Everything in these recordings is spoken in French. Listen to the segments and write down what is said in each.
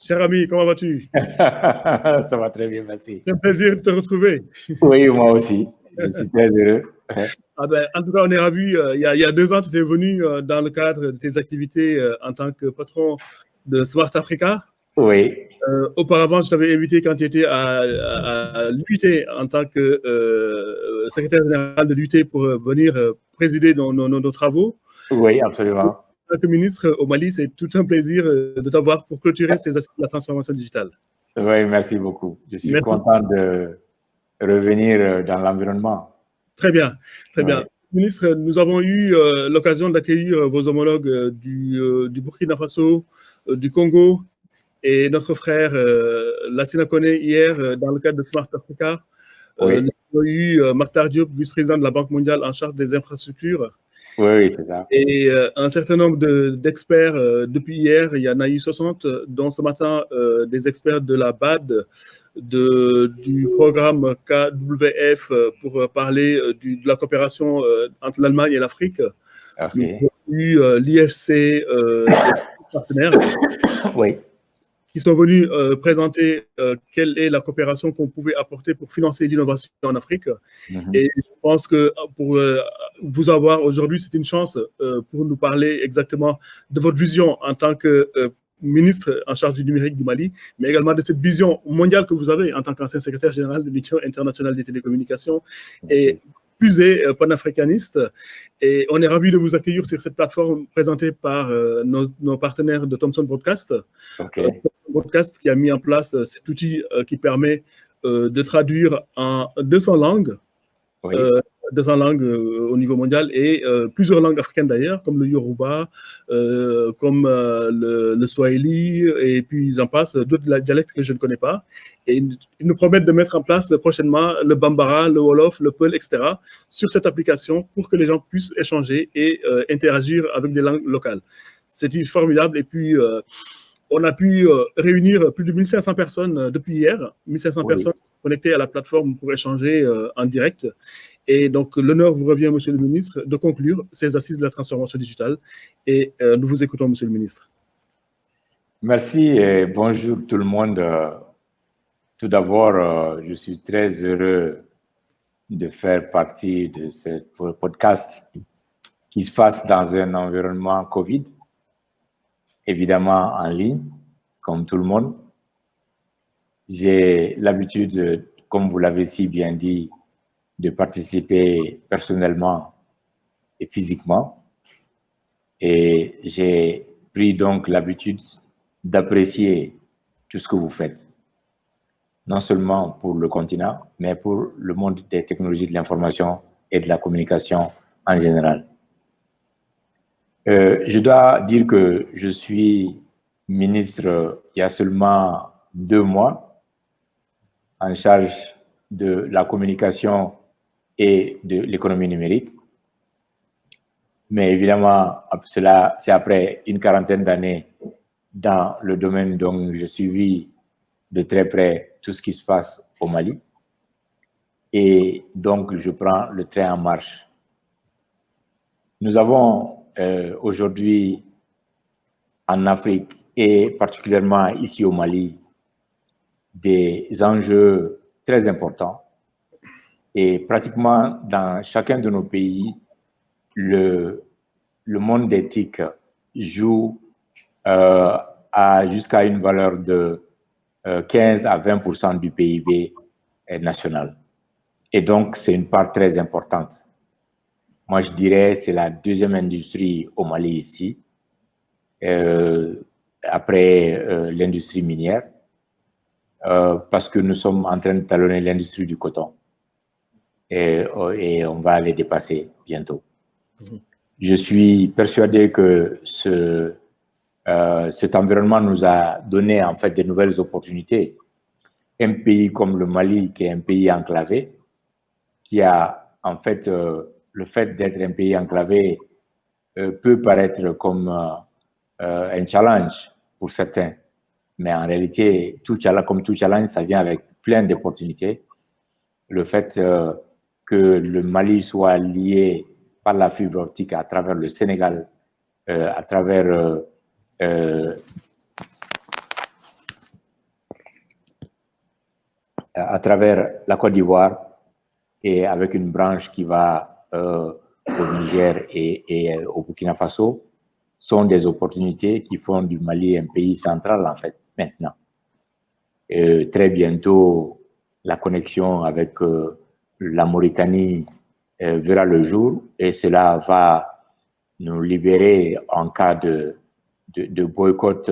Cher ami, comment vas-tu? Ça va très bien, merci. C'est un plaisir de te retrouver. Oui, moi aussi. Je suis très heureux. En tout cas, on est ravis. Il y a 2 ans, tu étais venu dans le cadre de tes activités en tant que patron de Smart Africa. Oui. Auparavant, je t'avais invité quand tu étais à l'UIT en tant que secrétaire général de l'UIT pour venir présider nos travaux. Oui, absolument. En tant que ministre au Mali, c'est tout un plaisir de t'avoir pour clôturer ces aspects de la transformation digitale. Oui, merci beaucoup. Je suis content de revenir dans l'environnement. Très bien, très bien. Ministre, nous avons eu l'occasion d'accueillir vos homologues du Burkina Faso, du Congo et notre frère Lassina Koné hier dans le cadre de Smart Africa. Nous avons eu Makhtar Diop, vice-président de la Banque mondiale en charge des infrastructures. Oui, c'est ça. Et un certain nombre d'experts depuis hier, il y en a eu 60, dont ce matin des experts de la BAD, du programme KWF pour parler de la coopération entre l'Allemagne et l'Afrique. Nous avons eu l'IFC, partenaires, qui sont venus présenter quelle est la coopération qu'on pouvait apporter pour financer l'innovation en Afrique. Et je pense que pour vous avoir aujourd'hui, c'est une chance pour nous parler exactement de votre vision en tant que ministre en charge du numérique du Mali, mais également de cette vision mondiale que vous avez en tant qu'ancien secrétaire général de l'Union internationale des télécommunications et plus panafricaniste. Et on est ravis de vous accueillir sur cette plateforme présentée par nos partenaires de Thomson Broadcast. Broadcast qui a mis en place cet outil qui permet de traduire en 200 langues. 200 langues au niveau mondial et plusieurs langues africaines d'ailleurs, comme le Yoruba, comme le Swahili, et puis j'en passe, d'autres dialectes que je ne connais pas. Et ils nous promettent de mettre en place prochainement le Bambara, le Wolof, le Peul, etc. sur cette application pour que les gens puissent échanger et interagir avec des langues locales. C'est formidable. Et puis, on a pu réunir plus de 1500 personnes depuis hier, 1500 personnes connectées à la plateforme pour échanger en direct. Et donc, l'honneur vous revient, Monsieur le ministre, de conclure ces assises de la transformation digitale. Et nous vous écoutons, Monsieur le ministre. Merci et bonjour tout le monde. Tout d'abord, je suis très heureux de faire partie de ce podcast qui se passe dans un environnement Covid, évidemment en ligne, comme tout le monde. J'ai l'habitude, comme vous l'avez si bien dit, de participer personnellement et physiquement. Et j'ai pris donc l'habitude d'apprécier tout ce que vous faites, non seulement pour le continent, mais pour le monde des technologies de l'information et de la communication en général. Je dois dire que je suis ministre il y a seulement 2 mois en charge de la communication et de l'économie numérique. Mais évidemment, cela, c'est après une quarantaine d'années dans le domaine dont je suivis de très près tout ce qui se passe au Mali. Et donc, je prends le train en marche. Nous avons aujourd'hui en Afrique et particulièrement ici au Mali des enjeux très importants. Et pratiquement dans chacun de nos pays, le monde des TIC joue jusqu'à une valeur de 15 à 20% du PIB national. Et donc, c'est une part très importante. Moi, je dirais c'est la deuxième industrie au Mali ici, après l'industrie minière, parce que nous sommes en train de talonner l'industrie du coton. Et on va les dépasser bientôt. Je suis persuadé que cet environnement nous a donné en fait de nouvelles opportunités. Un pays comme le Mali, qui est un pays enclavé, qui a en fait le fait d'être un pays enclavé peut paraître comme un challenge pour certains, mais en réalité, comme tout challenge, ça vient avec plein d'opportunités. Le fait que le Mali soit lié par la fibre optique à travers le Sénégal, à travers à travers la Côte d'Ivoire et avec une branche qui va au Niger et au Burkina Faso, sont des opportunités qui font du Mali un pays central, en fait, maintenant. Très bientôt, la connexion avec la Mauritanie verra le jour et cela va nous libérer en cas de boycott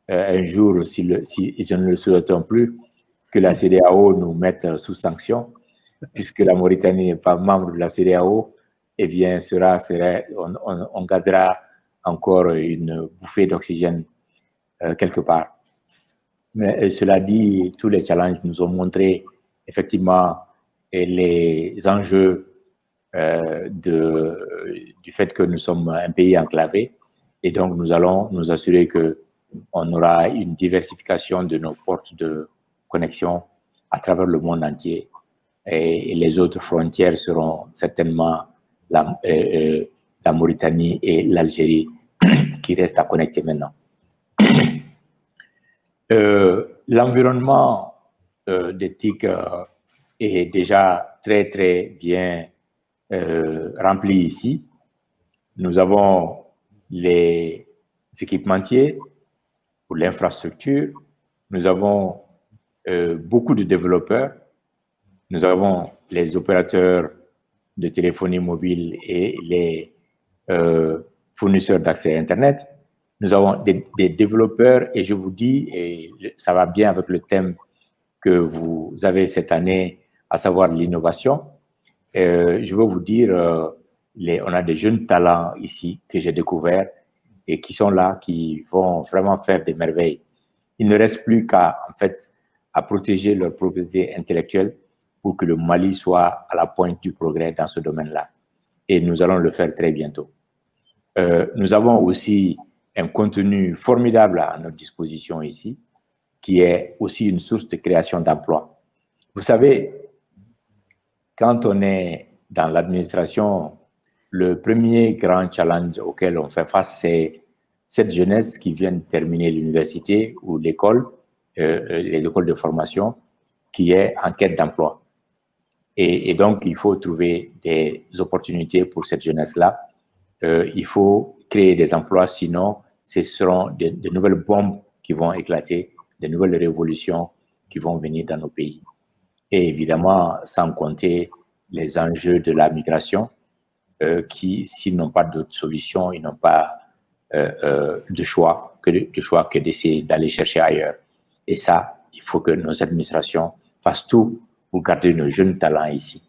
un jour, si je ne le souhaitons plus, que la CEDEAO nous mette sous sanction, puisque la Mauritanie n'est pas membre de la CEDEAO, eh bien, on gardera encore une bouffée d'oxygène quelque part. Mais cela dit, tous les challenges nous ont montré effectivement les enjeux du fait que nous sommes un pays enclavé, et donc nous allons nous assurer qu'on aura une diversification de nos portes de connexion à travers le monde entier, et les autres frontières seront certainement la Mauritanie et l'Algérie qui restent à connecter maintenant. L'environnement d'éthique est déjà très, très bien rempli ici. Nous avons les équipementiers pour l'infrastructure. Nous avons beaucoup de développeurs. Nous avons les opérateurs de téléphonie mobile et les fournisseurs d'accès à Internet. Nous avons des développeurs, et je vous dis, et ça va bien avec le thème que vous avez cette année, à savoir l'innovation. Je veux vous dire, on a des jeunes talents ici que j'ai découverts et qui sont là, qui vont vraiment faire des merveilles. Il ne reste plus qu'à, en fait, à protéger leur propriété intellectuelle pour que le Mali soit à la pointe du progrès dans ce domaine-là. Et nous allons le faire très bientôt. Nous avons aussi un contenu formidable à notre disposition ici, qui est aussi une source de création d'emplois. Vous savez, quand on est dans l'administration, le premier grand challenge auquel on fait face, c'est cette jeunesse qui vient de terminer l'université ou l'école, les écoles de formation, qui est en quête d'emploi. Et donc, il faut trouver des opportunités pour cette jeunesse-là. Il faut créer des emplois, sinon ce seront de nouvelles bombes qui vont éclater, de nouvelles révolutions qui vont venir dans nos pays. Et évidemment, sans compter les enjeux de la migration, qui, s'ils n'ont pas d'autres solutions, ils n'ont pas de choix que d'essayer d'aller chercher ailleurs. Et ça, il faut que nos administrations fassent tout pour garder nos jeunes talents ici.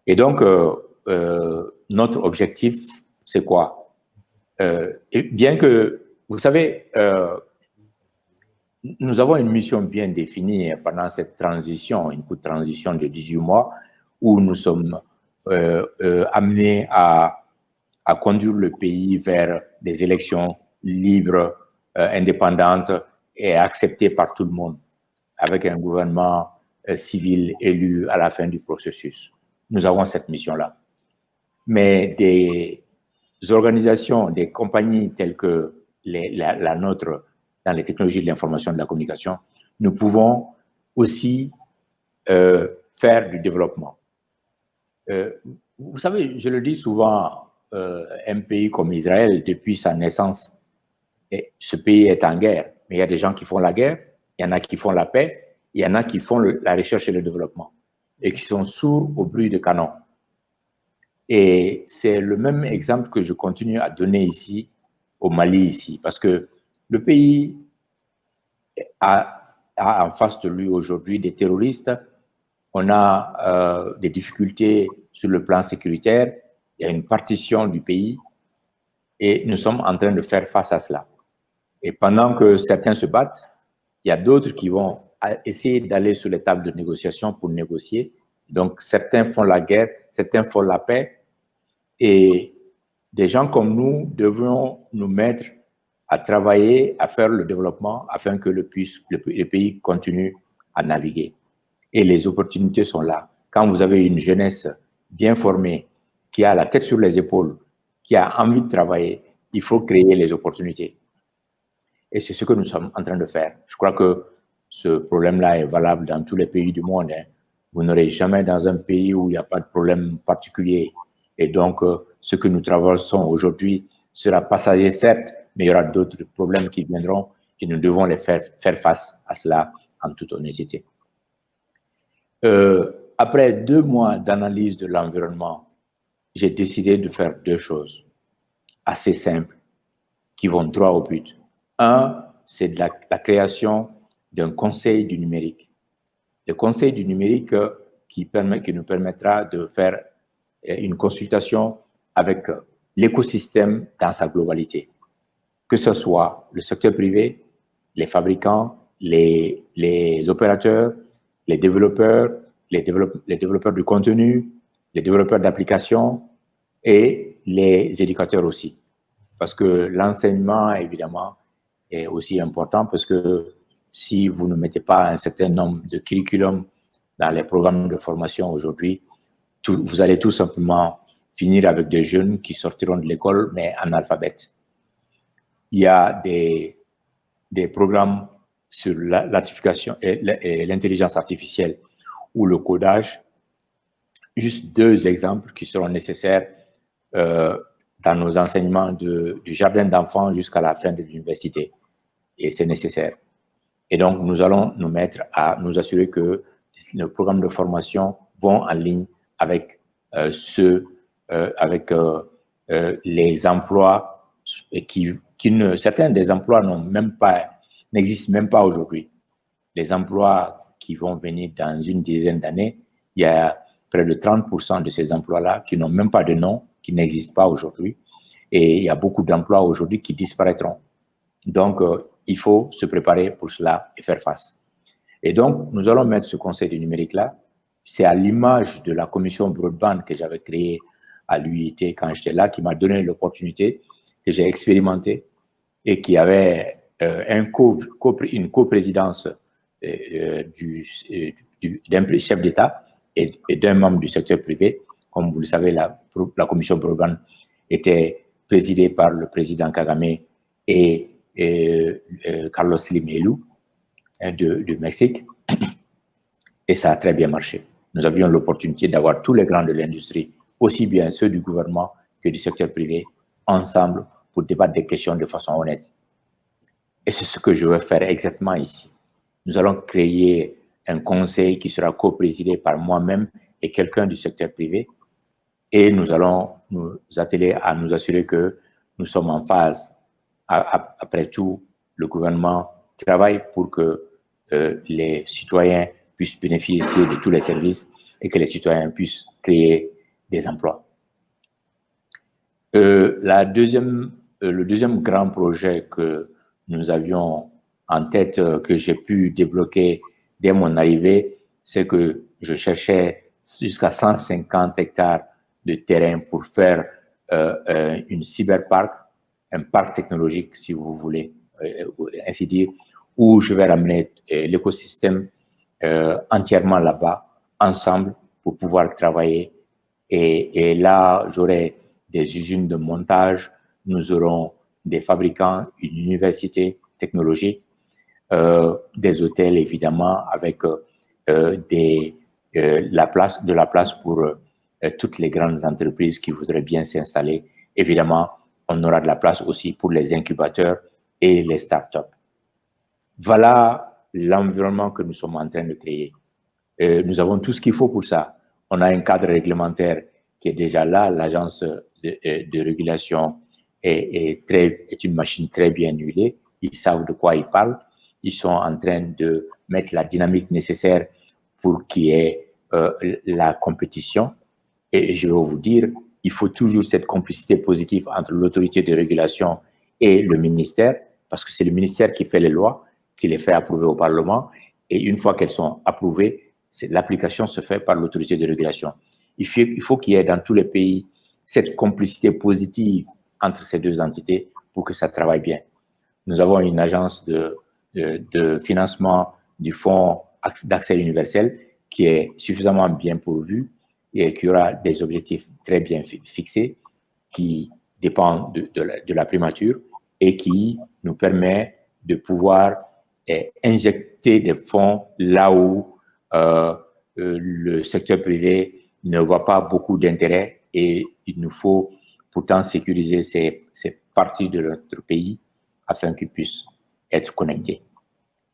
Et donc, notre objectif, c'est quoi? Et bien que, vous savez, nous avons une mission bien définie pendant cette transition, une courte transition de 18 mois, où nous sommes amenés à conduire le pays vers des élections libres, indépendantes et acceptées par tout le monde, avec un gouvernement civil élu à la fin du processus. Nous avons cette mission-là. Mais des organisations, des compagnies telles que la nôtre dans les technologies de l'information et de la communication, nous pouvons aussi faire du développement. Vous savez, je le dis souvent, un pays comme Israël, depuis sa naissance, ce pays est en guerre. Mais il y a des gens qui font la guerre, il y en a qui font la paix, il y en a qui font la recherche et le développement et qui sont sourds au bruit de canon. Et c'est le même exemple que je continue à donner ici, au Mali, ici, parce que le pays a en face de lui aujourd'hui des terroristes, on a des difficultés sur le plan sécuritaire, il y a une partition du pays et nous sommes en train de faire face à cela. Et pendant que certains se battent, il y a d'autres qui vont essayer d'aller sur les tables de négociation pour négocier. Donc, certains font la guerre, certains font la paix. Et des gens comme nous devons nous mettre à travailler, à faire le développement afin que le pays continue à naviguer. Et les opportunités sont là. Quand vous avez une jeunesse bien formée, qui a la tête sur les épaules, qui a envie de travailler, il faut créer les opportunités. Et c'est ce que nous sommes en train de faire. Je crois que ce problème-là est valable dans tous les pays du monde. Hein. Vous n'aurez jamais dans un pays où il n'y a pas de problème particulier. Et donc, ce que nous traversons aujourd'hui sera passager, certes, mais il y aura d'autres problèmes qui viendront et nous devons les faire face à cela en toute honnêteté. Après 2 mois d'analyse de l'environnement, j'ai décidé de faire 2 choses assez simples qui vont droit au but. Un, c'est la création d'un conseil du numérique. Le conseil du numérique qui nous permettra de faire une consultation avec l'écosystème dans sa globalité, que ce soit le secteur privé, les fabricants, les opérateurs, les développeurs, les développeurs de contenu, les développeurs d'applications et les éducateurs aussi. Parce que l'enseignement, évidemment, est aussi important parce que si vous ne mettez pas un certain nombre de curriculums dans les programmes de formation aujourd'hui, vous allez tout simplement finir avec des jeunes qui sortiront de l'école, mais analphabètes. Il y a des programmes sur l'artificialisation et l'intelligence artificielle ou le codage. Juste 2 exemples qui seront nécessaires dans nos enseignements du jardin d'enfants jusqu'à la fin de l'université. Et c'est nécessaire. Et donc, nous allons nous mettre à nous assurer que nos programmes de formation vont en ligne avec les emplois certains des emplois n'existent même pas aujourd'hui. Les emplois qui vont venir dans une dizaine d'années, il y a près de 30% de ces emplois-là qui n'ont même pas de nom, qui n'existent pas aujourd'hui. Et il y a beaucoup d'emplois aujourd'hui qui disparaîtront. Donc, il faut se préparer pour cela et faire face. Et donc, nous allons mettre ce conseil du numérique-là. C'est à l'image de la commission broadband que j'avais créée à l'UIT quand j'étais là, qui m'a donné l'opportunité, que j'ai expérimenté et qui avait une coprésidence d'un chef d'État et d'un membre du secteur privé. Comme vous le savez, la commission broadband était présidée par le président Kagame et Carlos Slim Helú du Mexique. Et ça a très bien marché. Nous avions l'opportunité d'avoir tous les grands de l'industrie, aussi bien ceux du gouvernement que du secteur privé, ensemble pour débattre des questions de façon honnête. Et c'est ce que je veux faire exactement ici. Nous allons créer un conseil qui sera coprésidé par moi-même et quelqu'un du secteur privé. Et nous allons nous atteler à nous assurer que nous sommes en phase. Après tout, le gouvernement travaille pour que les citoyens puissent bénéficier de tous les services et que les citoyens puissent créer des emplois. Le deuxième grand projet que nous avions en tête, que j'ai pu débloquer dès mon arrivée, c'est que je cherchais jusqu'à 150 hectares de terrain pour faire une cyberpark, un parc technologique, si vous voulez ainsi dire, où je vais ramener l'écosystème entièrement là-bas, ensemble, pour pouvoir travailler. Et là, j'aurai des usines de montage, nous aurons des fabricants, une université technologique, des hôtels, évidemment, avec de la place pour toutes les grandes entreprises qui voudraient bien s'installer. Évidemment, on aura de la place aussi pour les incubateurs et les startups. Voilà l'environnement que nous sommes en train de créer. Nous avons tout ce qu'il faut pour ça. On a un cadre réglementaire qui est déjà là. L'agence de régulation est une machine très bien huilée. Ils savent de quoi ils parlent. Ils sont en train de mettre la dynamique nécessaire pour qu'il y ait la compétition. Et je vais vous dire, il faut toujours cette complicité positive entre l'autorité de régulation et le ministère, parce que c'est le ministère qui fait les lois, qui les fait approuver au Parlement. Et une fois qu'elles sont approuvées, l'application se fait par l'autorité de régulation. Il faut qu'il y ait dans tous les pays cette complicité positive entre ces deux entités pour que ça travaille bien. Nous avons une agence de financement du Fonds d'accès universel qui est suffisamment bien pourvue et qui aura des objectifs très bien fixés qui dépendent de la primature et qui nous permet de pouvoir injecter des fonds là où le secteur privé ne voit pas beaucoup d'intérêt, et il nous faut pourtant sécuriser ces parties de notre pays afin qu'ils puissent être connectés.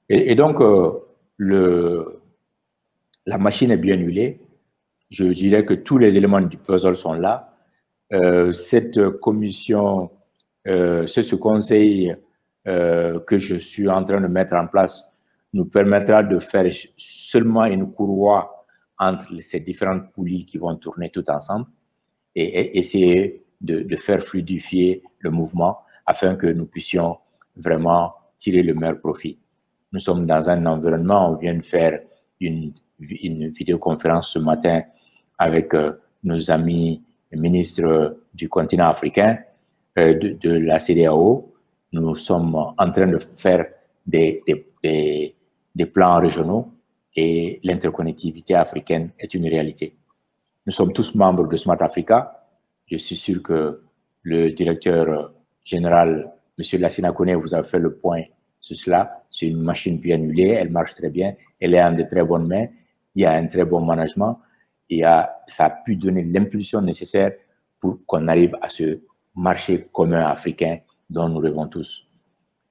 Et donc, la machine est bien huilée. Je dirais que tous les éléments du puzzle sont là. Cette commission, ce conseil que je suis en train de mettre en place nous permettra de faire seulement une courroie entre ces différentes poulies qui vont tourner tout ensemble et essayer de faire fluidifier le mouvement afin que nous puissions vraiment tirer le meilleur profit. Nous sommes dans un environnement, on vient de faire une vidéoconférence ce matin avec nos amis ministres du continent africain, de la CEDEAO. Nous sommes en train de faire des plans régionaux et l'interconnectivité africaine est une réalité. Nous sommes tous membres de Smart Africa. Je suis sûr que le directeur général, M. Lassina Kone, vous a fait le point sur cela. C'est une machine bien huilée, elle marche très bien, elle est en de très bonnes mains, il y a un très bon management et ça a pu donner l'impulsion nécessaire pour qu'on arrive à ce marché commun africain dont nous rêvons tous.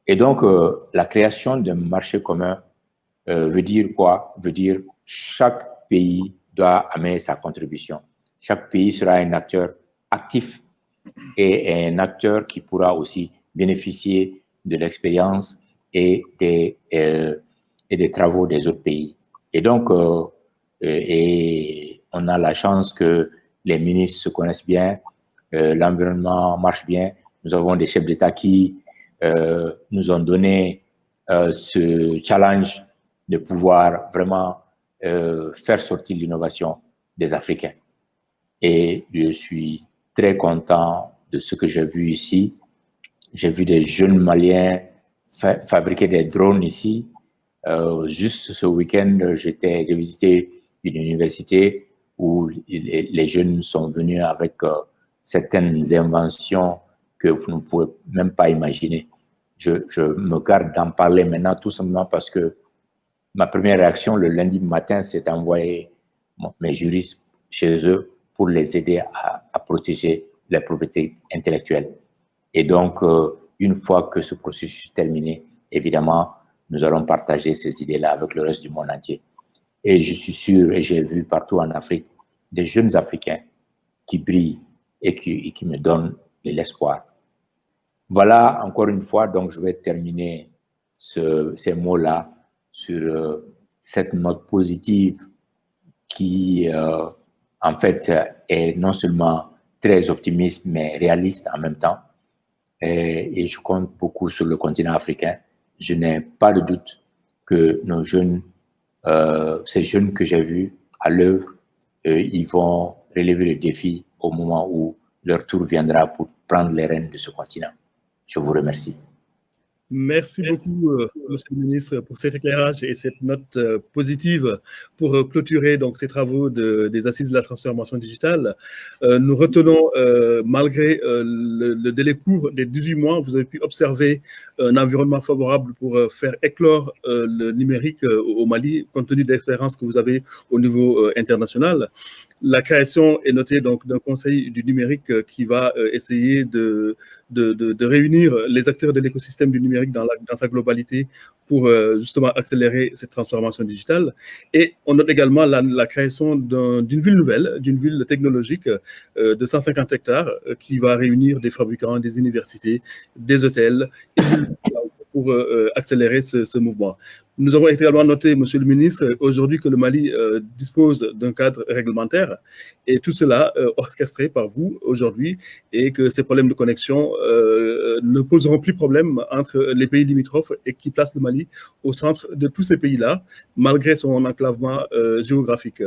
Et donc, la création d'un marché commun veut dire quoi? Veut dire chaque pays doit amener sa contribution. Chaque pays sera un acteur actif et un acteur qui pourra aussi bénéficier de l'expérience et des travaux des autres pays. Et donc, et on a la chance que les ministres se connaissent bien, l'environnement marche bien. Nous avons des chefs d'État qui nous ont donné ce challenge de pouvoir vraiment faire sortir l'innovation des Africains. Et je suis très content de ce que j'ai vu ici. J'ai vu des jeunes Maliens fabriquer des drones ici. Juste ce week-end, j'ai visité une université où les jeunes sont venus avec certaines inventions que vous ne pouvez même pas imaginer. Je me garde d'en parler maintenant tout simplement parce que ma première réaction le lundi matin, c'est d'envoyer mes juristes chez eux pour les aider à protéger la propriété intellectuelle. Et donc, une fois que ce processus est terminé, évidemment, nous allons partager ces idées-là avec le reste du monde entier. Et je suis sûr, et j'ai vu partout en Afrique, des jeunes Africains qui brillent et qui me donnent de l'espoir. Voilà, encore une fois, donc je vais terminer ces mots-là sur cette note positive qui, en fait, est non seulement très optimiste, mais réaliste en même temps. Et je compte beaucoup sur le continent africain. Je n'ai pas de doute que nos jeunes, ces jeunes que j'ai vus à l'œuvre, ils vont relever le défi au moment où leur tour viendra pour prendre les rênes de ce continent. Je vous remercie. Merci beaucoup, Monsieur le ministre, pour cet éclairage et cette note positive pour clôturer donc ces travaux des assises de la transformation digitale. Nous retenons, malgré le délai court des 18 mois, vous avez pu observer un environnement favorable pour faire éclore le numérique au Mali, compte tenu de l'expérience que vous avez au niveau international. La création est notée donc d'un conseil du numérique qui va essayer de réunir les acteurs de l'écosystème du numérique dans sa globalité pour justement accélérer cette transformation digitale. Et on note également la création d'une ville nouvelle, d'une ville technologique de 150 hectares qui va réunir des fabricants, des universités, des hôtels, pour accélérer ce mouvement. Nous avons également noté, Monsieur le ministre, aujourd'hui que le Mali dispose d'un cadre réglementaire et tout cela orchestré par vous aujourd'hui et que ces problèmes de connexion ne poseront plus problème entre les pays limitrophes et qui placent le Mali au centre de tous ces pays-là, malgré son enclavement géographique.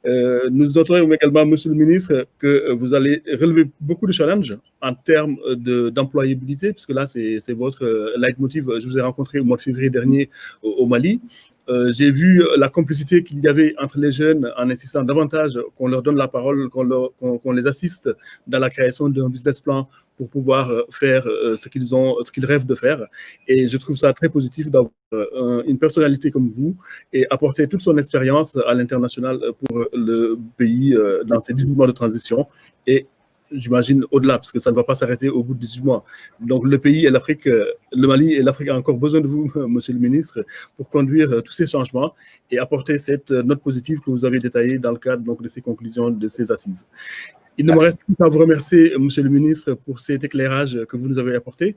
Nous notons également, Monsieur le ministre, que vous allez relever beaucoup de challenges en termes d'employabilité, puisque là, c'est votre leitmotiv. Je vous ai rencontré au mois de février dernier au Mali. J'ai vu la complicité qu'il y avait entre les jeunes en insistant davantage qu'on leur donne la parole, qu'on les assiste dans la création d'un business plan pour pouvoir faire ce qu'ils rêvent de faire. Et je trouve ça très positif d'avoir une personnalité comme vous et apporter toute son expérience à l'international pour le pays dans ces 18 mois de transition. Et j'imagine au-delà, parce que ça ne va pas s'arrêter au bout de 18 mois. Donc le pays et l'Afrique, le Mali et l'Afrique a encore besoin de vous, monsieur le ministre, pour conduire tous ces changements et apporter cette note positive que vous avez détaillée dans le cadre donc, de ces conclusions, de ces assises. Il ne me reste plus qu'à vous remercier, monsieur le ministre, pour cet éclairage que vous nous avez apporté.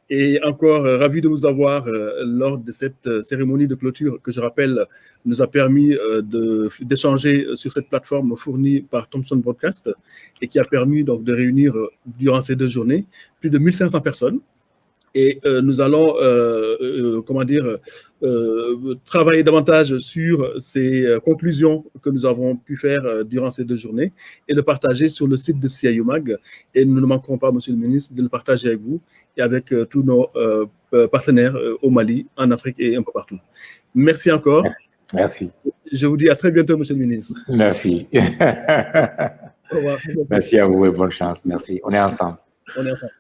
Et encore ravi de vous avoir lors de cette cérémonie de clôture que je rappelle nous a permis d'échanger sur cette plateforme fournie par Thomson Broadcast et qui a permis donc de réunir durant ces 2 journées plus de 1500 personnes. Et nous allons, travailler davantage sur ces conclusions que nous avons pu faire durant ces 2 journées et le partager sur le site de CIUMAG. Et nous ne manquerons pas, monsieur le ministre, de le partager avec vous et avec tous nos partenaires au Mali, en Afrique et un peu partout. Merci encore. Merci. Je vous dis à très bientôt, monsieur le ministre. Merci. Au revoir. Merci à vous et bonne chance. Merci. On est ensemble. On est ensemble.